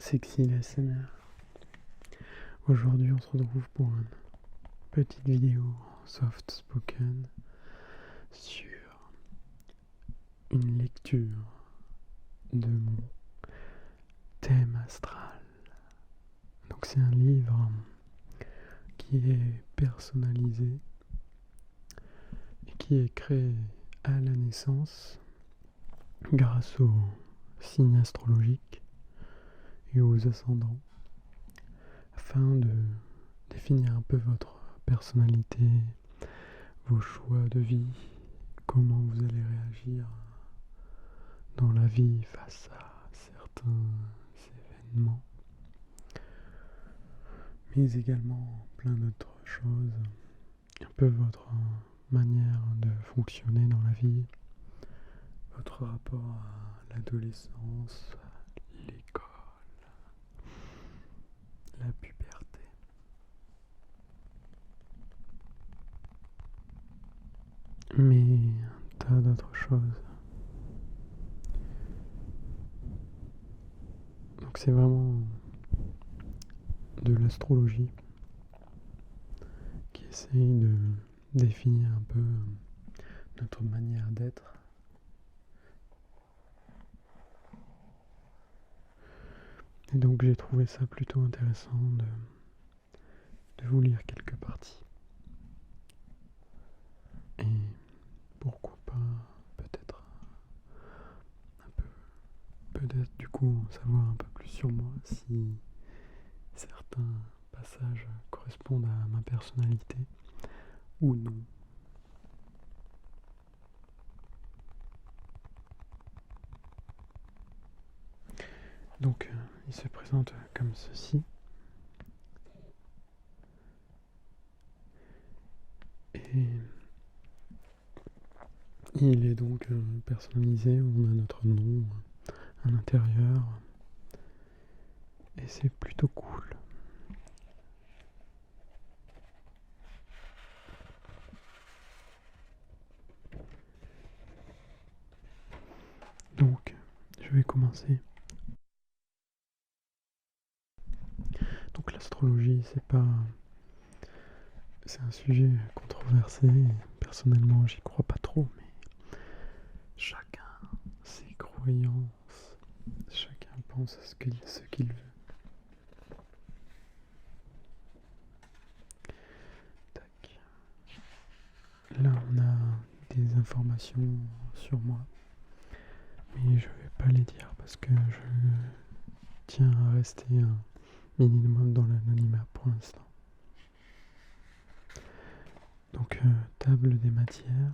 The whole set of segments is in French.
Sexy l'ASMR. Aujourd'hui on se retrouve pour une petite vidéo soft spoken sur une lecture de mon thème astral. Donc c'est un livre qui est personnalisé et qui est créé à la naissance grâce aux signes astrologiques et aux ascendants, afin de définir un peu votre personnalité, vos choix de vie, comment vous allez réagir dans la vie face à certains événements, mais également plein d'autres choses, un peu votre manière de fonctionner dans la vie, votre rapport à l'adolescence, l'école, la puberté. Mais un tas d'autres choses. Donc c'est vraiment de l'astrologie qui essaye de définir un peu notre manière d'être. Et donc j'ai trouvé ça plutôt intéressant de vous lire quelques parties. Et pourquoi pas peut-être du coup en savoir un peu plus sur moi, si certains passages correspondent à ma personnalité ou non. Donc il se présente comme ceci. Et il est donc personnalisé, on a notre nom à l'intérieur. Et c'est plutôt cool. Donc, je vais commencer. Donc l'astrologie, c'est un sujet controversé. Personnellement, j'y crois pas trop, mais chacun ses croyances, chacun pense à ce qu'il veut. Tac. Là, on a des informations sur moi, mais je vais pas les dire parce que je tiens à rester un minimum dans l'anonymat pour l'instant. Donc, table des matières,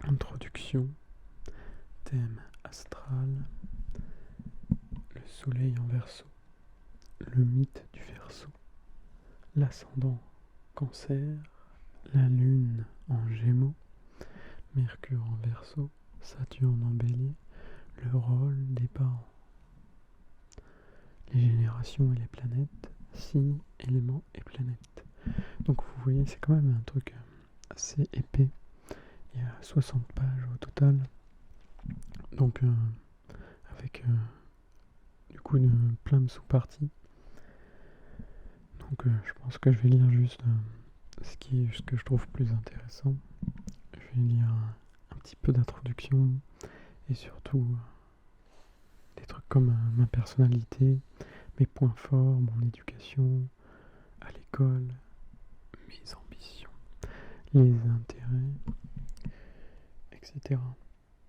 introduction, thème astral, le soleil en Verseau, le mythe du Verseau, l'ascendant Cancer, la lune en Gémeaux, Mercure en Verseau, Saturne en Bélier, le rôle des parents, les générations et les planètes, signes, éléments et planètes. Donc vous voyez, c'est quand même un truc assez épais. Il y a 60 pages au total. Donc avec du coup plein de sous-parties. Donc je pense que je vais lire juste ce que je trouve plus intéressant. Je vais lire un petit peu d'introduction et surtout des trucs comme ma personnalité, mes points forts, mon éducation à l'école, mes ambitions, les intérêts, etc.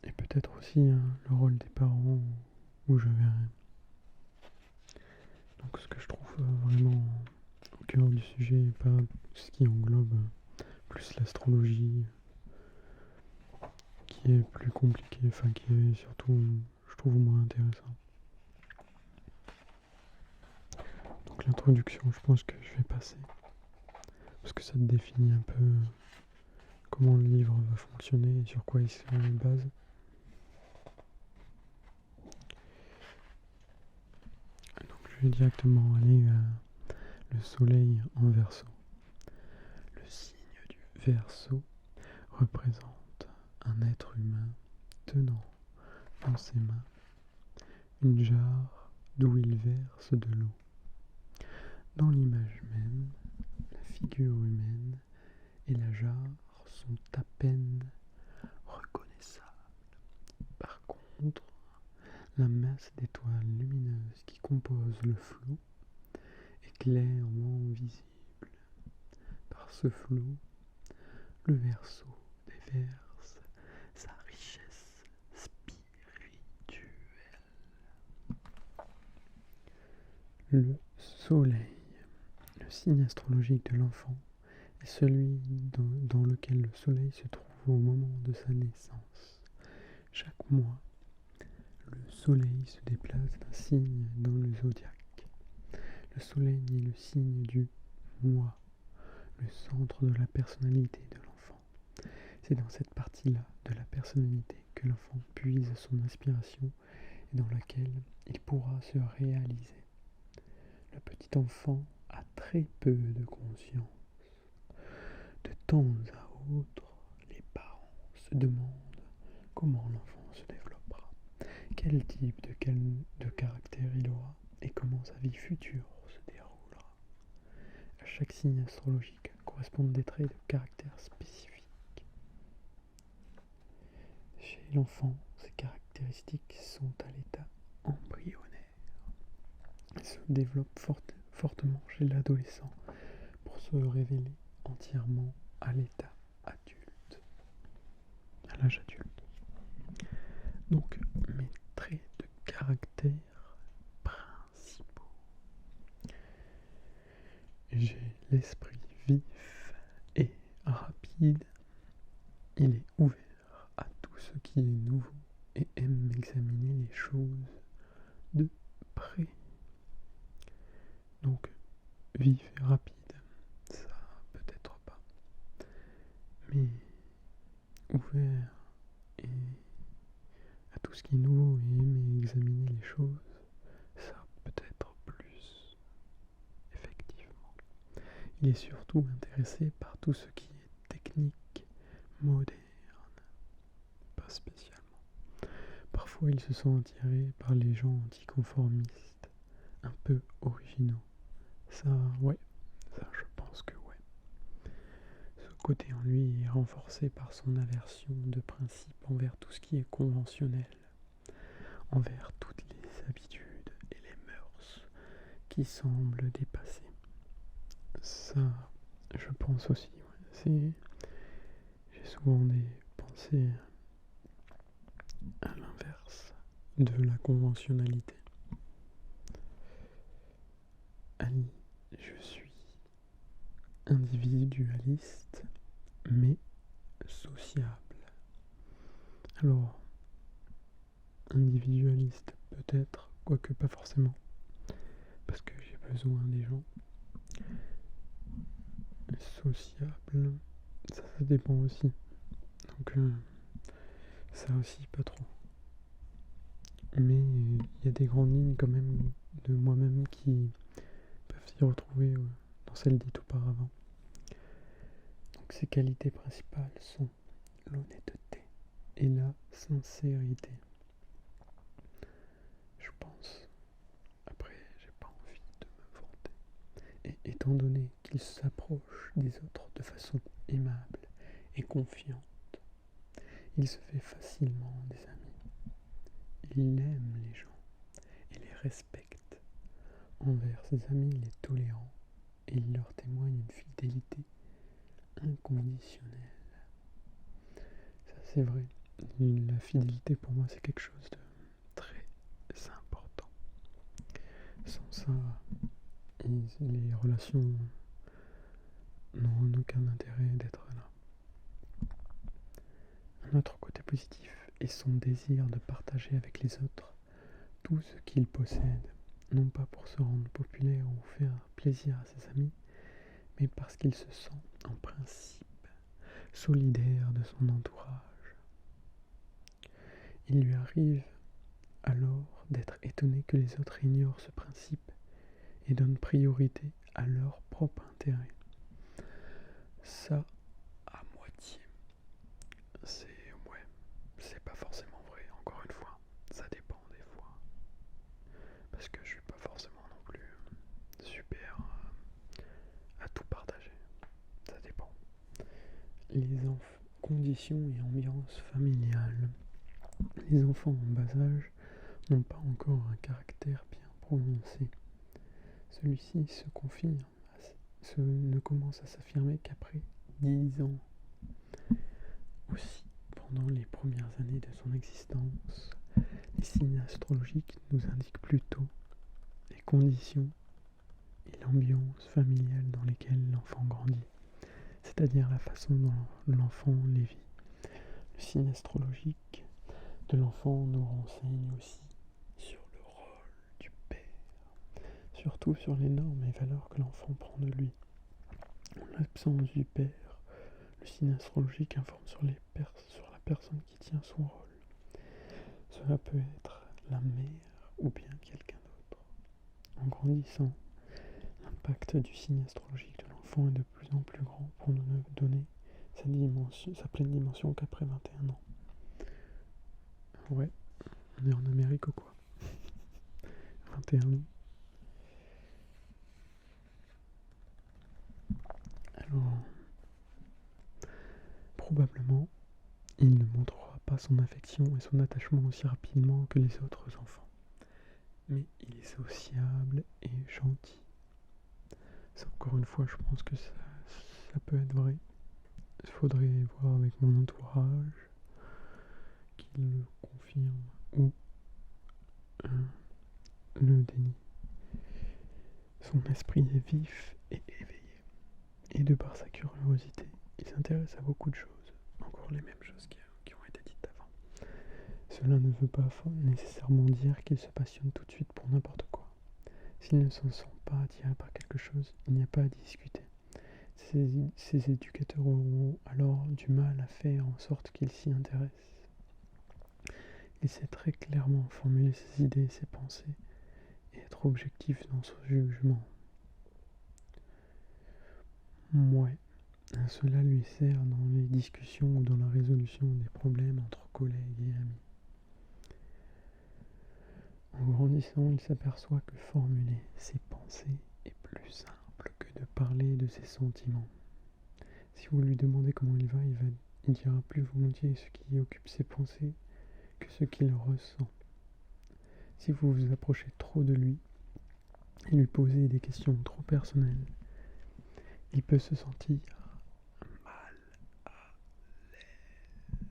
Et peut-être aussi le rôle des parents, où je verrai. Donc ce que je trouve vraiment au cœur du sujet, et pas ce qui englobe plus l'astrologie, qui est plus compliqué, enfin qui est surtout, je trouve, moins intéressant. Donc l'introduction, je pense que je vais passer, parce que ça définit un peu comment le livre va fonctionner et sur quoi il se base. Donc je vais directement aller à le soleil en Verseau. Le signe du Verseau représente un être humain tenant dans ses mains une jarre d'où il verse de l'eau. Dans l'image même, la figure humaine et la jarre sont à peine reconnaissables. Par contre, la masse d'étoiles lumineuses qui compose le flot est clairement visible. Par ce flot, le verso déverse sa richesse spirituelle. Le soleil, le signe astrologique de l'enfant, est celui dans lequel le soleil se trouve au moment de sa naissance. Chaque mois, le soleil se déplace d'un signe dans le zodiaque. Le soleil est le signe du moi, le centre de la personnalité de l'enfant. C'est dans cette partie-là de la personnalité que l'enfant puise son inspiration et dans laquelle il pourra se réaliser. Le petit enfant a très peu de conscience. De temps à autre, les parents se demandent comment l'enfant se développera, quel type de caractère il aura et comment sa vie future se déroulera. À chaque signe astrologique correspondent des traits de caractère spécifiques. Chez l'enfant, ces caractéristiques sont à l'état embryonnaire. Elles se développent fortement chez l'adolescent pour se révéler entièrement à l'état adulte, à l'âge adulte. Donc, mes traits de caractère principaux. J'ai l'esprit vif et rapide. Il est ouvert à tout ce qui est nouveau et aime examiner les choses de près. Donc, vif et rapide, ça peut-être pas. Mais ouvert et à tout ce qui est nouveau et aimer examiner les choses, ça peut-être plus, effectivement. Il est surtout intéressé par tout ce qui est technique, moderne, pas spécialement. Parfois il se sent attiré par les gens anticonformistes, un peu originaux. Ça, ouais, ça je pense que ouais. Ce côté en lui est renforcé par son aversion de principe envers tout ce qui est conventionnel, envers toutes les habitudes et les mœurs qui semblent dépassées. Ça, je pense aussi, ouais. J'ai souvent des pensées à l'inverse de la conventionnalité. Je suis individualiste, mais sociable. Alors, individualiste peut-être, quoique pas forcément, parce que j'ai besoin des gens. Sociable, ça dépend aussi. Donc, ça aussi pas trop. Mais il y a des grandes lignes quand même de moi-même qui peuvent s'y retrouver dans celles dites auparavant. Donc ces qualités principales sont l'honnêteté et la sincérité. Je pense. Après, j'ai pas envie de me vanter. Et étant donné qu'il s'approche des autres de façon aimable et confiante, il se fait facilement des amis. Il aime les gens et les respecte. Envers ses amis, il est tolérant et il leur témoigne une fidélité inconditionnelle. Ça, c'est vrai. La fidélité, pour moi, c'est quelque chose de très important. Sans ça, les relations n'ont aucun intérêt d'être là. Un autre côté positif est son désir de partager avec les autres tout ce qu'il possède, non pas pour se rendre populaire ou faire plaisir à ses amis, mais parce qu'il se sent, en principe, solidaire de son entourage. Il lui arrive alors d'être étonné que les autres ignorent ce principe et donnent priorité à leur propre intérêt. Ça, à moitié. C'est pas forcément vrai, encore une fois. Ça dépend des fois. Parce que conditions et ambiance familiale. Les enfants en bas âge n'ont pas encore un caractère bien prononcé. Celui-ci ne commence à s'affirmer qu'après 10 ans. Aussi, pendant les premières années de son existence, les signes astrologiques nous indiquent plutôt les conditions et l'ambiance familiale dans lesquelles l'enfant grandit, c'est-à-dire la façon dont l'enfant les vit. Le signe astrologique de l'enfant nous renseigne aussi sur le rôle du père, surtout sur les normes et valeurs que l'enfant prend de lui. En l'absence du père, le signe astrologique informe sur la personne qui tient son rôle. Cela peut être la mère ou bien quelqu'un d'autre. En grandissant, l'impact du signe astrologique de l'enfant est de plus en plus grand pour ne donner sa pleine dimension qu'après 21 ans. Ouais, on est en Amérique ou quoi? 21 ans. Alors, probablement, il ne montrera pas son affection et son attachement aussi rapidement que les autres enfants. Mais il est sociable et gentil. Ça, encore une fois, je pense que ça peut être vrai. Il faudrait voir avec mon entourage qu'il le confirme ou le dénie. Son esprit est vif et éveillé. Et de par sa curiosité, il s'intéresse à beaucoup de choses. Encore les mêmes choses qui ont été dites avant. Cela ne veut pas nécessairement dire qu'il se passionne tout de suite pour n'importe quoi. S'il ne se sent pas attiré par quelque chose, il n'y a pas à discuter. Ces éducateurs auront alors du mal à faire en sorte qu'il s'y intéresse. Il sait très clairement formuler ses idées et ses pensées et être objectif dans son jugement. Ouais, cela lui sert dans les discussions ou dans la résolution des problèmes entre collègues et amis. En grandissant, il s'aperçoit que formuler ses pensées est plus simple que de parler de ses sentiments. Si vous lui demandez comment il dira plus volontiers ce qui occupe ses pensées que ce qu'il ressent. Si vous vous approchez trop de lui et lui posez des questions trop personnelles, il peut se sentir mal à l'aise.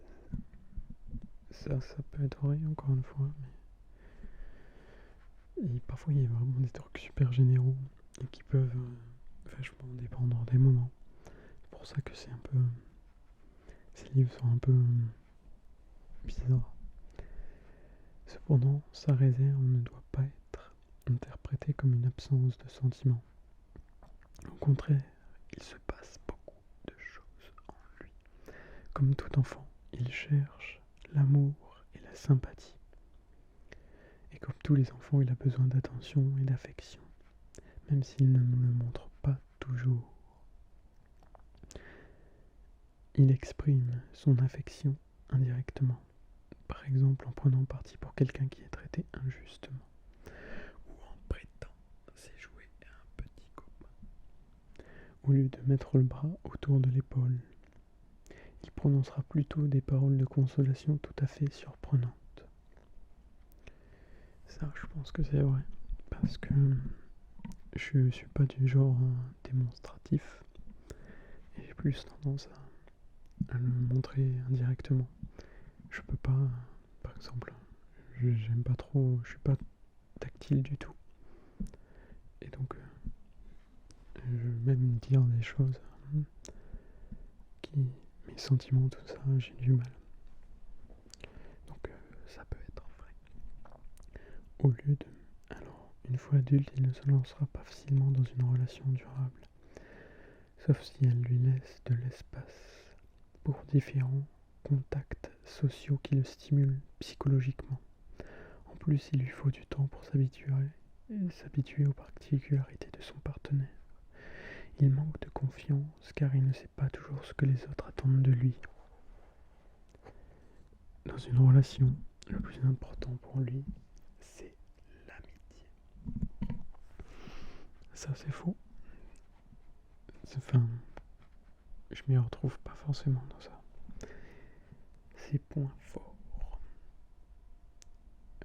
Ça peut être vrai encore une fois, mais parfois il y a vraiment des trucs super généraux et qui peuvent vachement dépendre des moments. C'est pour ça que ces livres sont un peu bizarres. Cependant, sa réserve ne doit pas être interprétée comme une absence de sentiments. Au contraire, il se passe beaucoup de choses en lui. Comme tout enfant, il cherche l'amour et la sympathie. Et comme tous les enfants, il a besoin d'attention et d'affection, même s'il ne le montre pas toujours. Il exprime son affection indirectement, par exemple en prenant parti pour quelqu'un qui est traité injustement, ou en prêtant ses jouets à un petit copain. Au lieu de mettre le bras autour de l'épaule, il prononcera plutôt des paroles de consolation tout à fait surprenantes. Ça, je pense que c'est vrai, parce que je suis pas du genre démonstratif, et j'ai plus tendance à le montrer indirectement. Je peux pas, par exemple, j'aime pas trop, je suis pas tactile du tout. Et donc, je vais même dire des choses mes sentiments, tout ça, j'ai du mal. Donc, ça peut être vrai. Alors, une fois adulte, il ne se lancera pas facilement dans une relation durable, sauf si elle lui laisse de l'espace pour différents contacts sociaux qui le stimulent psychologiquement. En plus, il lui faut du temps pour s'habituer aux particularités de son partenaire. Il manque de confiance car il ne sait pas toujours ce que les autres attendent de lui. Dans une relation, le plus important pour lui, c'est l'amitié. Ça, c'est faux. Enfin, je m'y retrouve pas forcément dans ça. Ses points forts.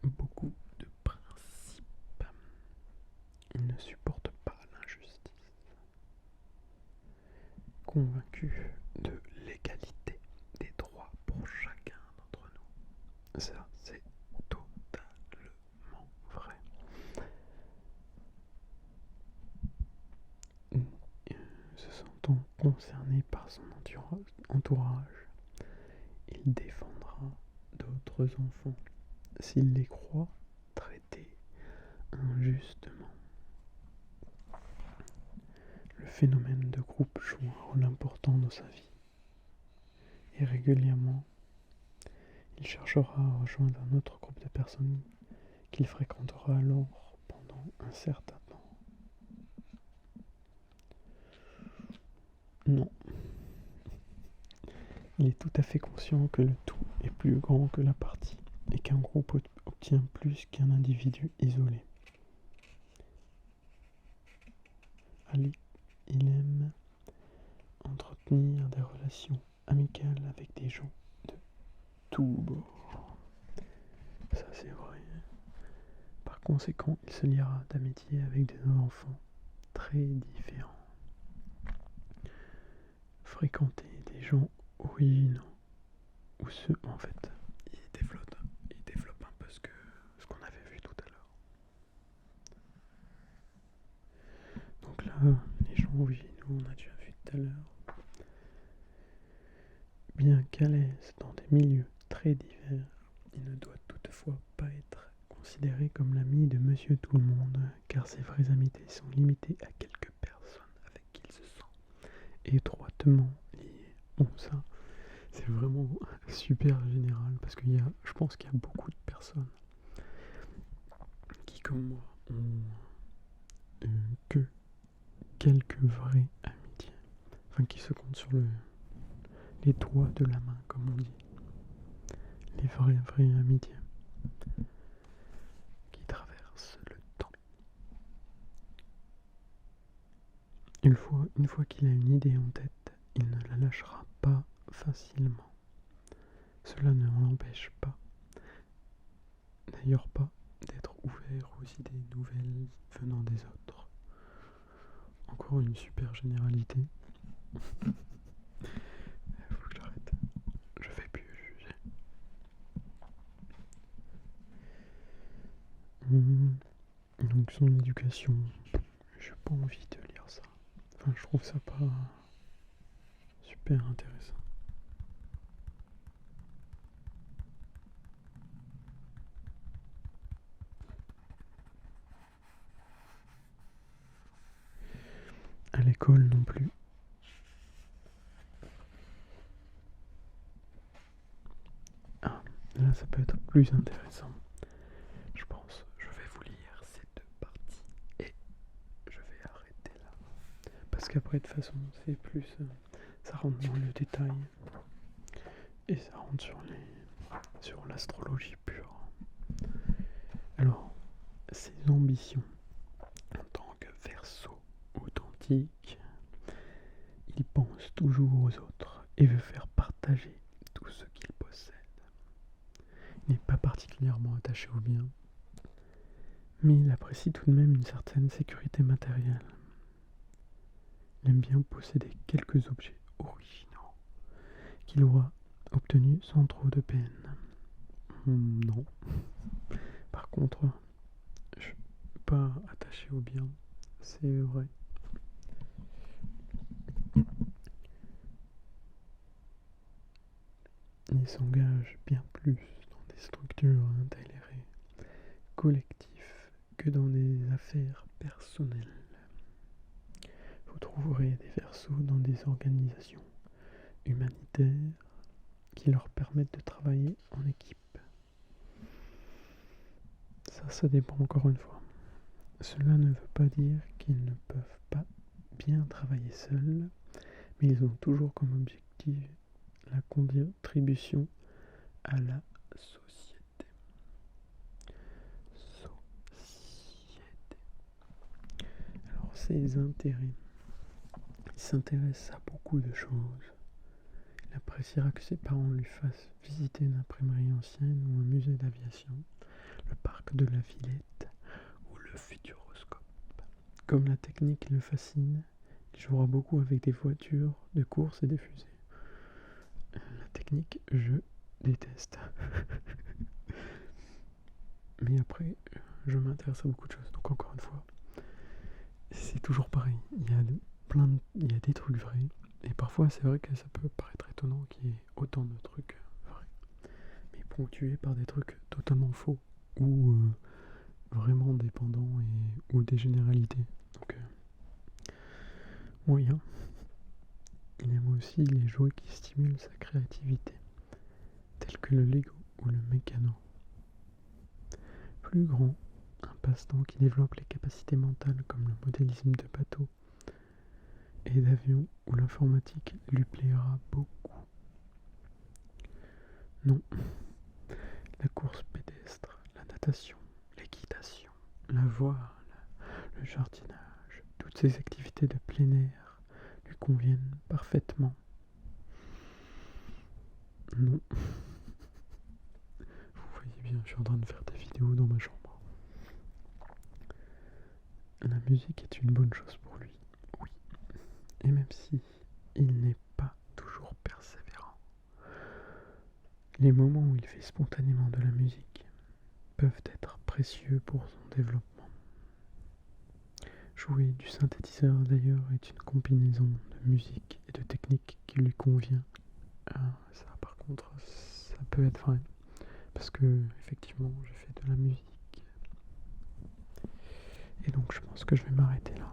Beaucoup de principes. Il ne supporte pas l'injustice. Convaincu de l'égalité des droits pour chacun d'entre nous. Ça, c'est totalement vrai. Se sentant concerné par son entourage, il défendra d'autres enfants s'il les croit traités injustement. Le phénomène de groupe joue un rôle important dans sa vie. Et régulièrement, il cherchera à rejoindre un autre groupe de personnes qu'il fréquentera alors pendant un certain temps. Non. Il est tout à fait conscient que le tout est plus grand que la partie et qu'un groupe obtient plus qu'un individu isolé. Ali, il aime entretenir des relations amicales avec des gens de tous bords. Ça, c'est vrai. Par conséquent, il se liera d'amitié avec des enfants très différents. Fréquenter des gens originaux ou ceux, en fait, il développe un peu ce qu'on avait vu tout à l'heure. Donc là, les gens originaux, on a déjà vu tout à l'heure. Bien qu'à l'aise dans des milieux très divers, il ne doit toutefois pas être considéré comme l'ami de Monsieur Tout-le-Monde, car ses vraies amitiés sont limitées à quelques personnes avec qui il se sent étroitement lié. Bon, ça, c'est vraiment super général, parce je pense qu'il y a beaucoup de personnes qui, comme moi, ont que quelques vraies amitiés, enfin qui se comptent sur les doigts de la main, comme on dit. Les vraies amitiés qui traversent le temps. Une fois qu'il a une idée en tête, il ne la lâchera pas facilement. Cela ne l'empêche pas, d'ailleurs pas, d'être ouvert aux idées nouvelles venant des autres. Encore une super généralité. Faut que j'arrête. Je fais plus juger. Donc son éducation, j'ai pas envie de lire ça. Enfin, je trouve ça pas super intéressant. À l'école non plus. Ah, là ça peut être plus intéressant. Je pense, je vais vous lire ces deux parties et je vais arrêter là. Parce qu'après de toute façon c'est plus, ça rentre dans le détail et ça rentre sur l'astrologie pure. Alors, ses ambitions en tant que Verseau authentique, il pense toujours aux autres et veut faire partager tout ce qu'il possède. Il n'est pas particulièrement attaché au bien, mais il apprécie tout de même une certaine sécurité matérielle. Il aime bien posséder quelques objets originaux qu'il aura obtenus sans trop de peine. Non. Par contre, je suis pas attaché au bien, c'est vrai. Il s'engage bien plus dans des structures intérêts collectifs que dans des affaires personnelles. Vous trouverez des Verseaux dans des organisations humanitaires qui leur permettent de travailler en équipe. Ça dépend encore une fois. Cela ne veut pas dire qu'ils ne peuvent pas bien travailler seuls, mais ils ont toujours comme objectif la contribution à la société. Alors, ses intérêts. Il s'intéresse à beaucoup de choses. Il appréciera que ses parents lui fassent visiter une imprimerie ancienne ou un musée d'aviation, le parc de la Villette ou le Futuroscope. Comme la technique le fascine, il jouera beaucoup avec des voitures de course et des fusées. La technique, je déteste. Mais après, je m'intéresse à beaucoup de choses. Donc encore une fois, c'est toujours pareil. Il y a des trucs vrais. Et parfois, c'est vrai que ça peut paraître étonnant qu'il y ait autant de trucs vrais. Mais ponctués par des trucs totalement faux. Ou vraiment dépendants ou des généralités. Donc, moyen. Il aime aussi les jouets qui stimulent sa créativité, tels que le Lego ou le mécano. Plus grand, un passe-temps qui développe les capacités mentales comme le modélisme de bateaux et d'avions où l'informatique lui plaira beaucoup. Non, la course pédestre, la natation, l'équitation, la voile, le jardinage, toutes ces activités de plein air lui conviennent parfaitement. Non. Vous voyez bien, je suis en train de faire des vidéos dans ma chambre. La musique est une bonne chose pour lui, oui. Et même si il n'est pas toujours persévérant, les moments où il fait spontanément de la musique peuvent être précieux pour son développement. Jouer du synthétiseur d'ailleurs est une combinaison de musique et de technique qui lui convient. Ça par contre, ça peut être vrai. Parce que effectivement j'ai fait de la musique. Et donc je pense que je vais m'arrêter là.